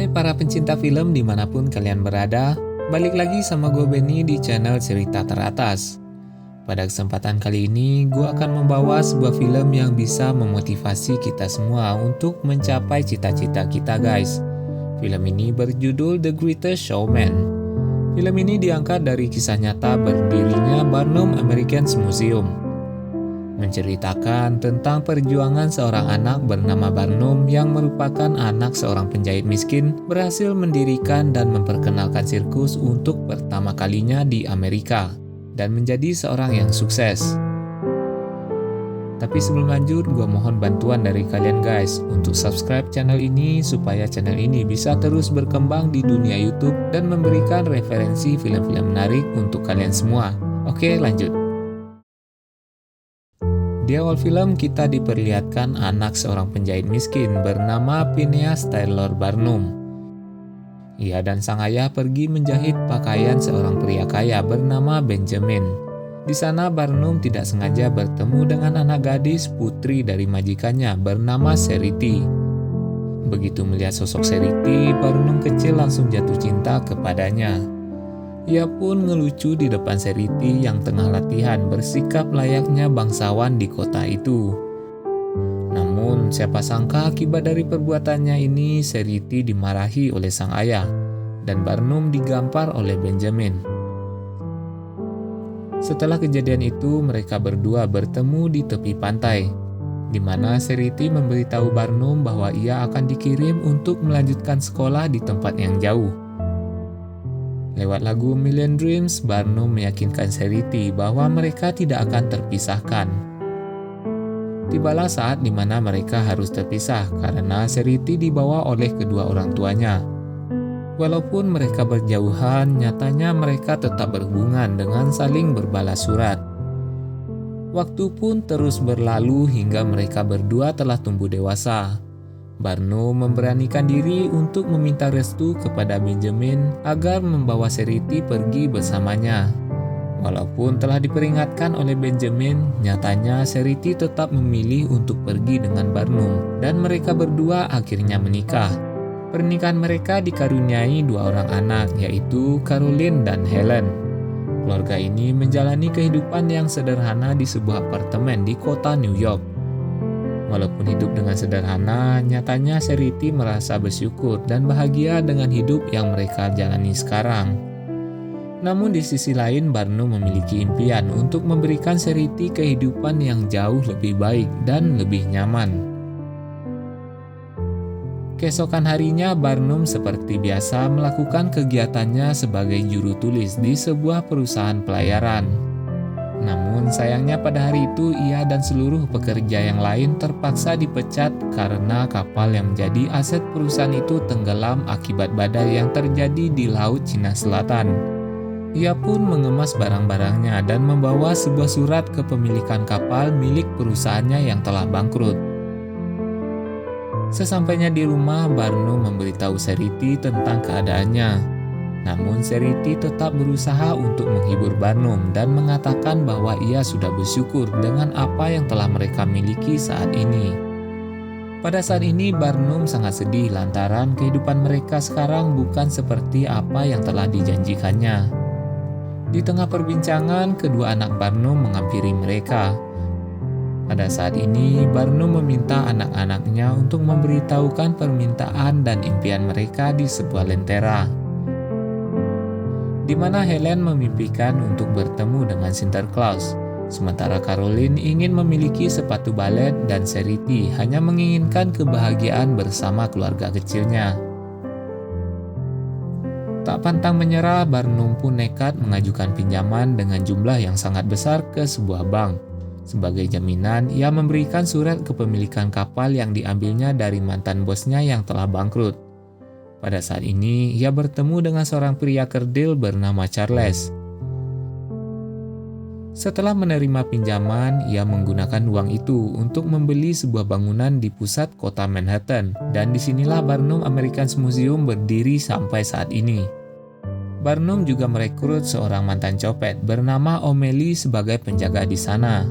Hai para pencinta film dimanapun kalian berada, balik lagi sama gue Benny di channel Cerita Teratas. Pada kesempatan kali ini, gue akan membawa sebuah film yang bisa memotivasi kita semua untuk mencapai cita-cita kita guys. Film ini berjudul The Greatest Showman. Film ini diangkat dari kisah nyata berdirinya Barnum American Museum. Menceritakan tentang perjuangan seorang anak bernama Barnum yang merupakan anak seorang penjahit miskin berhasil mendirikan dan memperkenalkan sirkus untuk pertama kalinya di Amerika dan menjadi seorang yang sukses. Tapi sebelum lanjut, gue mohon bantuan dari kalian guys untuk subscribe channel ini supaya channel ini bisa terus berkembang di dunia YouTube dan memberikan referensi film-film menarik untuk kalian semua. Oke, lanjut. Di awal film kita diperlihatkan anak seorang penjahit miskin bernama Phineas Taylor Barnum. Ia dan sang ayah pergi menjahit pakaian seorang pria kaya bernama Benjamin. Di sana Barnum tidak sengaja bertemu dengan anak gadis putri dari majikannya bernama Charity. Begitu melihat sosok Charity, Barnum kecil langsung jatuh cinta kepadanya. Ia pun ngelucu di depan Charity yang tengah latihan bersikap layaknya bangsawan di kota itu. Namun siapa sangka akibat dari perbuatannya ini Charity dimarahi oleh sang ayah dan Barnum digampar oleh Benjamin. Setelah kejadian itu mereka berdua bertemu di tepi pantai, di mana Charity memberitahu Barnum bahwa ia akan dikirim untuk melanjutkan sekolah di tempat yang jauh. Lewat lagu Million Dreams, Barnum meyakinkan Charity bahwa mereka tidak akan terpisahkan. Tibalah saat di mana mereka harus terpisah karena Charity dibawa oleh kedua orang tuanya. Walaupun mereka berjauhan, nyatanya mereka tetap berhubungan dengan saling berbalas surat. Waktu pun terus berlalu hingga mereka berdua telah tumbuh dewasa. Barnum memberanikan diri untuk meminta restu kepada Benjamin agar membawa Charity pergi bersamanya. Walaupun telah diperingatkan oleh Benjamin, nyatanya Charity tetap memilih untuk pergi dengan Barnum dan mereka berdua akhirnya menikah. Pernikahan mereka dikaruniai dua orang anak yaitu Caroline dan Helen. Keluarga ini menjalani kehidupan yang sederhana di sebuah apartemen di kota New York. Walaupun hidup dengan sederhana, nyatanya Charity merasa bersyukur dan bahagia dengan hidup yang mereka jalani sekarang. Namun di sisi lain, Barnum memiliki impian untuk memberikan Charity kehidupan yang jauh lebih baik dan lebih nyaman. Keesokan harinya, Barnum seperti biasa melakukan kegiatannya sebagai juru tulis di sebuah perusahaan pelayaran. Namun sayangnya pada hari itu ia dan seluruh pekerja yang lain terpaksa dipecat karena kapal yang menjadi aset perusahaan itu tenggelam akibat badai yang terjadi di Laut Cina Selatan. Ia pun mengemas barang-barangnya dan membawa sebuah surat kepemilikan kapal milik perusahaannya yang telah bangkrut. Sesampainya di rumah, Barnum memberitahu Charity tentang keadaannya. Namun Charity tetap berusaha untuk menghibur Barnum dan mengatakan bahwa ia sudah bersyukur dengan apa yang telah mereka miliki saat ini. Pada saat ini Barnum sangat sedih lantaran kehidupan mereka sekarang bukan seperti apa yang telah dijanjikannya. Di tengah perbincangan, kedua anak Barnum menghampiri mereka. Pada saat ini Barnum meminta anak-anaknya untuk memberitahukan permintaan dan impian mereka di sebuah lentera, di mana Helen memimpikan untuk bertemu dengan Sinterklaas, sementara Caroline ingin memiliki sepatu balet dan Charity hanya menginginkan kebahagiaan bersama keluarga kecilnya. Tak pantang menyerah, Barnum pun nekat mengajukan pinjaman dengan jumlah yang sangat besar ke sebuah bank. Sebagai jaminan, ia memberikan surat kepemilikan kapal yang diambilnya dari mantan bosnya yang telah bangkrut. Pada saat ini, ia bertemu dengan seorang pria kerdil bernama Charles. Setelah menerima pinjaman, ia menggunakan uang itu untuk membeli sebuah bangunan di pusat kota Manhattan, dan disinilah Barnum American Museum berdiri sampai saat ini. Barnum juga merekrut seorang mantan copet bernama O'Malley sebagai penjaga di sana.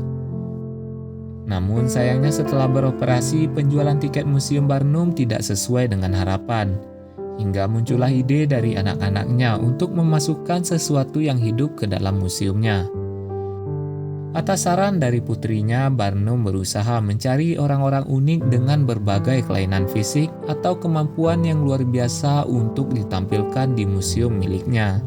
Namun sayangnya setelah beroperasi, penjualan tiket Museum Barnum tidak sesuai dengan harapan. hingga muncullah ide dari anak-anaknya untuk memasukkan sesuatu yang hidup ke dalam museumnya. Atas saran dari putrinya, Barnum berusaha mencari orang-orang unik dengan berbagai kelainan fisik atau kemampuan yang luar biasa untuk ditampilkan di museum miliknya.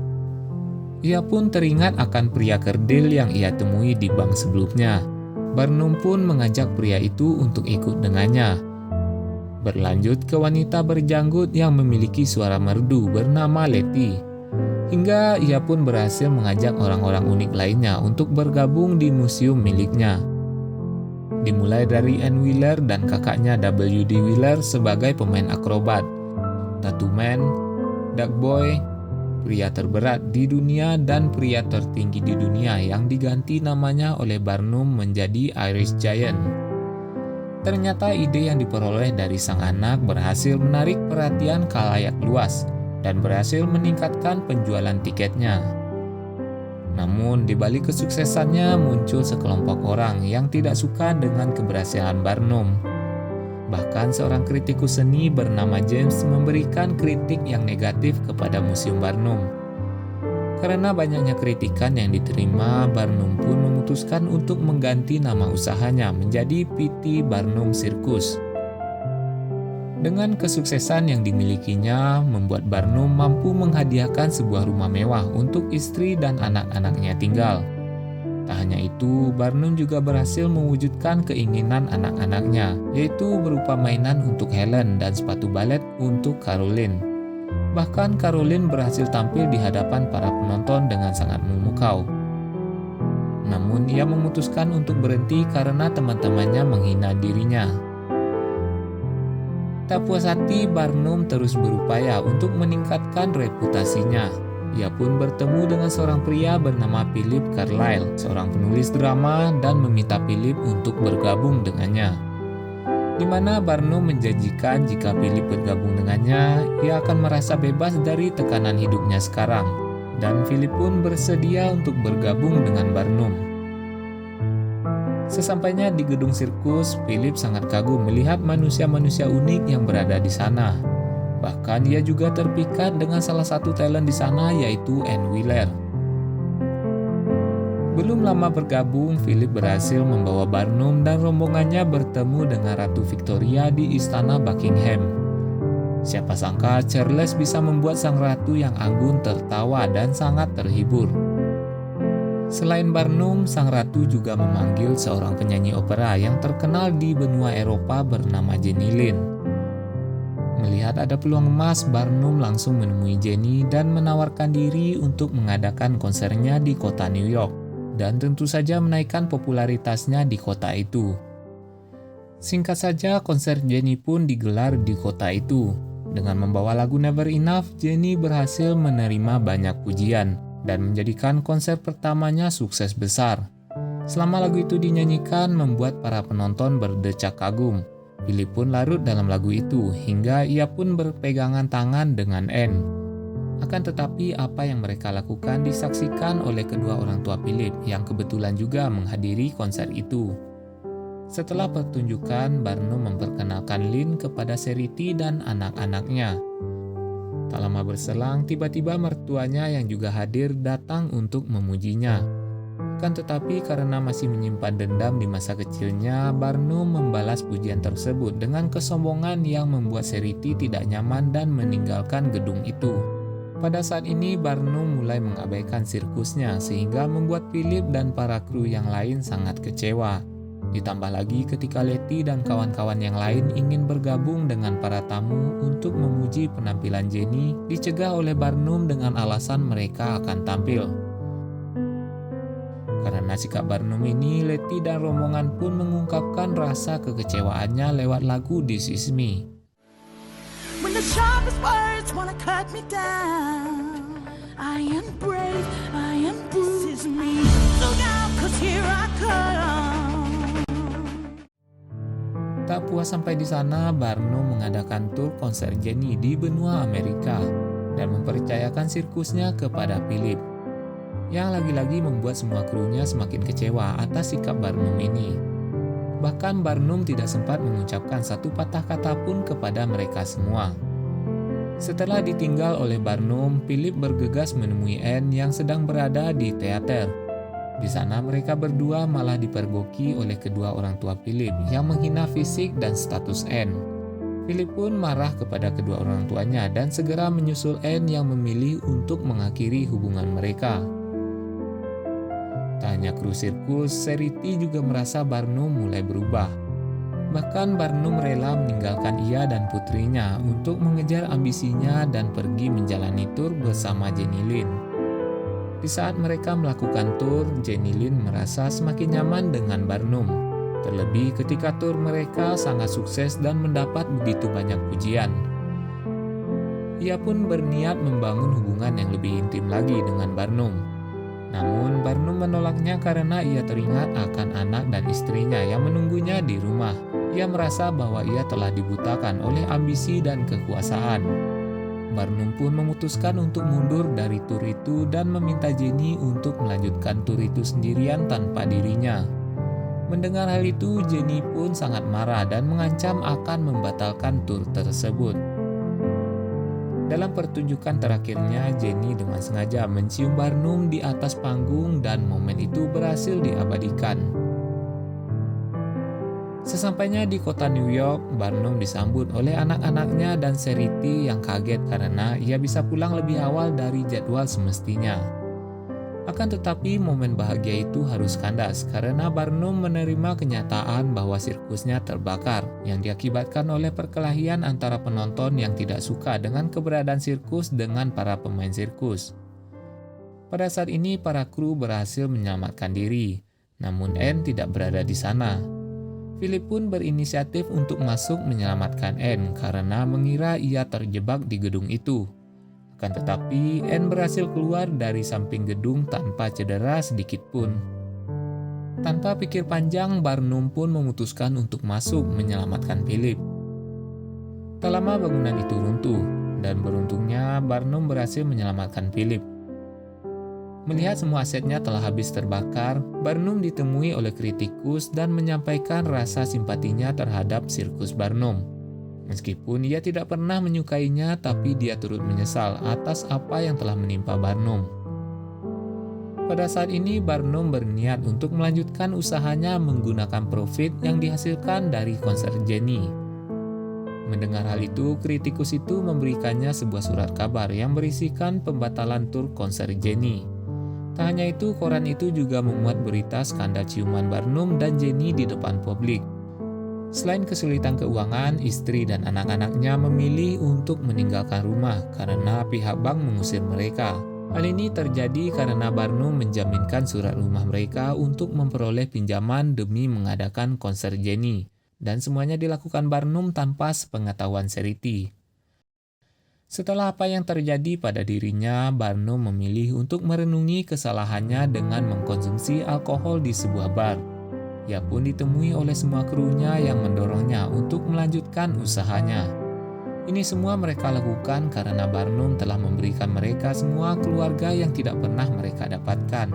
Ia pun teringat akan pria kerdil yang ia temui di bank sebelumnya. Barnum pun mengajak pria itu untuk ikut dengannya. Berlanjut ke wanita berjanggut yang memiliki suara merdu bernama Letty. Hingga ia pun berhasil mengajak orang-orang unik lainnya untuk bergabung di museum miliknya. Dimulai dari Ann Wheeler dan kakaknya W.D. Wheeler sebagai pemain akrobat, Tattoo Man, Duck Boy, pria terberat di dunia dan pria tertinggi di dunia yang diganti namanya oleh Barnum menjadi Irish Giant. Ternyata ide yang diperoleh dari sang anak berhasil menarik perhatian khalayak luas dan berhasil meningkatkan penjualan tiketnya. Namun, di balik kesuksesannya muncul sekelompok orang yang tidak suka dengan keberhasilan Barnum. Bahkan seorang kritikus seni bernama James memberikan kritik yang negatif kepada Museum Barnum. Karena banyaknya kritikan yang diterima, Barnum pun memutuskan untuk mengganti nama usahanya menjadi P.T. Barnum Circus. Dengan kesuksesan yang dimilikinya, membuat Barnum mampu menghadiahkan sebuah rumah mewah untuk istri dan anak-anaknya tinggal. Tak hanya itu, Barnum juga berhasil mewujudkan keinginan anak-anaknya, yaitu berupa mainan untuk Helen dan sepatu balet untuk Caroline. Bahkan Caroline berhasil tampil di hadapan para penonton dengan sangat memukau. Namun ia memutuskan untuk berhenti karena teman-temannya menghina dirinya. Tak puas hati, Barnum terus berupaya untuk meningkatkan reputasinya. Ia pun bertemu dengan seorang pria bernama Philip Carlyle, seorang penulis drama, dan meminta Philip untuk bergabung dengannya. Di mana Barnum menjanjikan jika Philip bergabung dengannya, ia akan merasa bebas dari tekanan hidupnya sekarang. Dan Philip pun bersedia untuk bergabung dengan Barnum. Sesampainya di gedung sirkus, Philip sangat kagum melihat manusia-manusia unik yang berada di sana. Bahkan ia juga terpikat dengan salah satu talent di sana, yaitu Ann Wheeler. Belum lama bergabung, Philip berhasil membawa Barnum dan rombongannya bertemu dengan Ratu Victoria di Istana Buckingham. Siapa sangka Charles bisa membuat sang ratu yang anggun tertawa dan sangat terhibur. Selain Barnum, sang ratu juga memanggil seorang penyanyi opera yang terkenal di benua Eropa bernama Jenny Lind. Melihat ada peluang emas, Barnum langsung menemui Jenny dan menawarkan diri untuk mengadakan konsernya di kota New York, dan tentu saja menaikkan popularitasnya di kota itu. Singkat saja, konser Jenny pun digelar di kota itu. Dengan membawa lagu Never Enough, Jenny berhasil menerima banyak pujian dan menjadikan konser pertamanya sukses besar. Selama lagu itu dinyanyikan, membuat para penonton berdecak kagum. Philip pun larut dalam lagu itu, hingga ia pun berpegangan tangan dengan Anne. Akan tetapi apa yang mereka lakukan disaksikan oleh kedua orang tua Philip yang kebetulan juga menghadiri konser itu. Setelah pertunjukan, Barnum memperkenalkan Lynn kepada Charity dan anak-anaknya. Tak lama berselang, tiba-tiba mertuanya yang juga hadir datang untuk memujinya. Kan tetapi karena masih menyimpan dendam di masa kecilnya, Barnum membalas pujian tersebut dengan kesombongan yang membuat Charity tidak nyaman dan meninggalkan gedung itu. Pada saat ini, Barnum mulai mengabaikan sirkusnya sehingga membuat Philip dan para kru yang lain sangat kecewa. Ditambah lagi ketika Letty dan kawan-kawan yang lain ingin bergabung dengan para tamu untuk memuji penampilan Jenny, dicegah oleh Barnum dengan alasan mereka akan tampil. Karena sikap Barnum ini, Letty dan rombongan pun mengungkapkan rasa kekecewaannya lewat lagu This Is Me. When the sharpest words wanna cut me down, I am brave, I am This Is Me. Look out, 'cause here I come. Tak puas sampai di sana, Barnum mengadakan tur konser Jenny di benua Amerika dan mempercayakan sirkusnya kepada Philip, yang lagi-lagi membuat semua krunya semakin kecewa atas sikap Barnum ini. Bahkan Barnum tidak sempat mengucapkan satu patah kata pun kepada mereka semua. Setelah ditinggal oleh Barnum, Philip bergegas menemui Anne yang sedang berada di teater. Di sana mereka berdua malah dipergoki oleh kedua orang tua Philip yang menghina fisik dan status Anne. Philip pun marah kepada kedua orang tuanya dan segera menyusul Anne yang memilih untuk mengakhiri hubungan mereka. Tak hanya kru sirkus, Charity juga merasa Barnum mulai berubah. Bahkan Barnum rela meninggalkan ia dan putrinya untuk mengejar ambisinya dan pergi menjalani tur bersama Jenny Lind. Di saat mereka melakukan tur, Jenny Lind merasa semakin nyaman dengan Barnum. Terlebih ketika tur mereka sangat sukses dan mendapat begitu banyak pujian. Ia pun berniat membangun hubungan yang lebih intim lagi dengan Barnum. Namun Barnum menolaknya karena ia teringat akan anak dan istrinya yang menunggunya di rumah. Ia merasa bahwa ia telah dibutakan oleh ambisi dan kekuasaan. Barnum pun memutuskan untuk mundur dari tur itu dan meminta Jenny untuk melanjutkan tur itu sendirian tanpa dirinya. Mendengar hal itu, Jenny pun sangat marah dan mengancam akan membatalkan tur tersebut. Dalam pertunjukan terakhirnya, Jenny dengan sengaja mencium Barnum di atas panggung dan momen itu berhasil diabadikan. Sesampainya di kota New York, Barnum disambut oleh anak-anaknya dan Charity yang kaget karena ia bisa pulang lebih awal dari jadwal semestinya. Akan tetapi momen bahagia itu harus kandas karena Barnum menerima kenyataan bahwa sirkusnya terbakar yang diakibatkan oleh perkelahian antara penonton yang tidak suka dengan keberadaan sirkus dengan para pemain sirkus. Pada saat ini para kru berhasil menyelamatkan diri, namun Anne tidak berada di sana. Philip pun berinisiatif untuk masuk menyelamatkan Anne karena mengira ia terjebak di gedung itu. Akan tetapi, Anne berhasil keluar dari samping gedung tanpa cedera sedikit pun. Tanpa pikir panjang, Barnum pun memutuskan untuk masuk menyelamatkan Philip. Tak lama bangunan itu runtuh, dan beruntungnya Barnum berhasil menyelamatkan Philip. Melihat semua asetnya telah habis terbakar, Barnum ditemui oleh kritikus dan menyampaikan rasa simpatinya terhadap sirkus Barnum. Meskipun ia tidak pernah menyukainya, tapi dia turut menyesal atas apa yang telah menimpa Barnum. Pada saat ini, Barnum berniat untuk melanjutkan usahanya menggunakan profit yang dihasilkan dari konser Jenny. Mendengar hal itu, kritikus itu memberikannya sebuah surat kabar yang berisikan pembatalan tur konser Jenny. Tak hanya itu, koran itu juga memuat berita skandal ciuman Barnum dan Jenny di depan publik. Selain kesulitan keuangan, istri dan anak-anaknya memilih untuk meninggalkan rumah karena pihak bank mengusir mereka. Hal ini terjadi karena Barnum menjaminkan surat rumah mereka untuk memperoleh pinjaman demi mengadakan konser Jenny. Dan semuanya dilakukan Barnum tanpa sepengetahuan Charity. Setelah apa yang terjadi pada dirinya, Barnum memilih untuk merenungi kesalahannya dengan mengkonsumsi alkohol di sebuah bar. Ia pun ditemui oleh semua krunya yang mendorongnya untuk melanjutkan usahanya. Ini semua mereka lakukan karena Barnum telah memberikan mereka semua keluarga yang tidak pernah mereka dapatkan.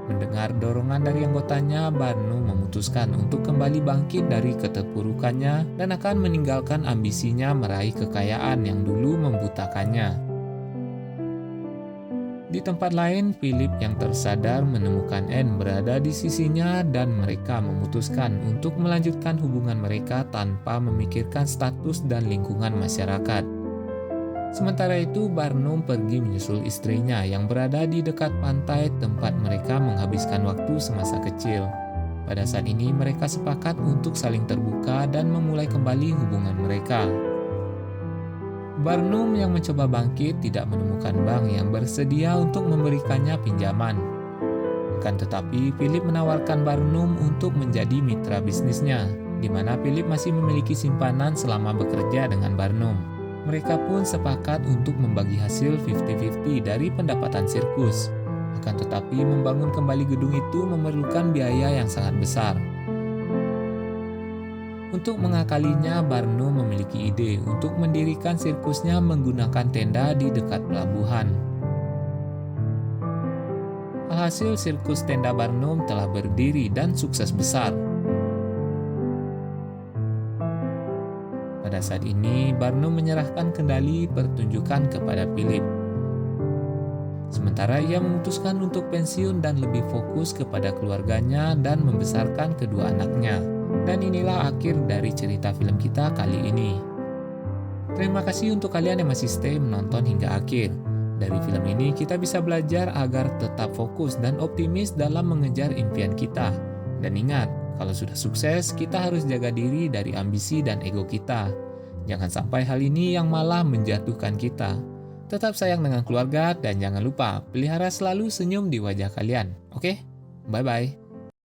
Mendengar dorongan dari anggotanya, Barnum memutuskan untuk kembali bangkit dari keterpurukannya dan akan meninggalkan ambisinya meraih kekayaan yang dulu membutakannya. Di tempat lain, Philip yang tersadar menemukan Anne berada di sisinya dan mereka memutuskan untuk melanjutkan hubungan mereka tanpa memikirkan status dan lingkungan masyarakat. Sementara itu, Barnum pergi menyusul istrinya yang berada di dekat pantai tempat mereka menghabiskan waktu semasa kecil. Pada saat ini, mereka sepakat untuk saling terbuka dan memulai kembali hubungan mereka. Barnum yang mencoba bangkit tidak menemukan bank yang bersedia untuk memberikannya pinjaman. Akan tetapi, Philip menawarkan Barnum untuk menjadi mitra bisnisnya, di mana Philip masih memiliki simpanan selama bekerja dengan Barnum. Mereka pun sepakat untuk membagi hasil 50-50 dari pendapatan sirkus. Akan tetapi, membangun kembali gedung itu memerlukan biaya yang sangat besar. Untuk mengakalinya, Barnum memiliki ide untuk mendirikan sirkusnya menggunakan tenda di dekat pelabuhan. Alhasil, sirkus tenda Barnum telah berdiri dan sukses besar. Pada saat ini, Barnum menyerahkan kendali pertunjukan kepada Philip. Sementara ia memutuskan untuk pensiun dan lebih fokus kepada keluarganya dan membesarkan kedua anaknya. Dan inilah akhir dari cerita film kita kali ini. Terima kasih untuk kalian yang masih stay menonton hingga akhir. Dari film ini kita bisa belajar agar tetap fokus dan optimis dalam mengejar impian kita. Dan ingat, kalau sudah sukses, kita harus jaga diri dari ambisi dan ego kita. Jangan sampai hal ini yang malah menjatuhkan kita. Tetap sayang dengan keluarga dan jangan lupa pelihara selalu senyum di wajah kalian. Oke? Bye-bye.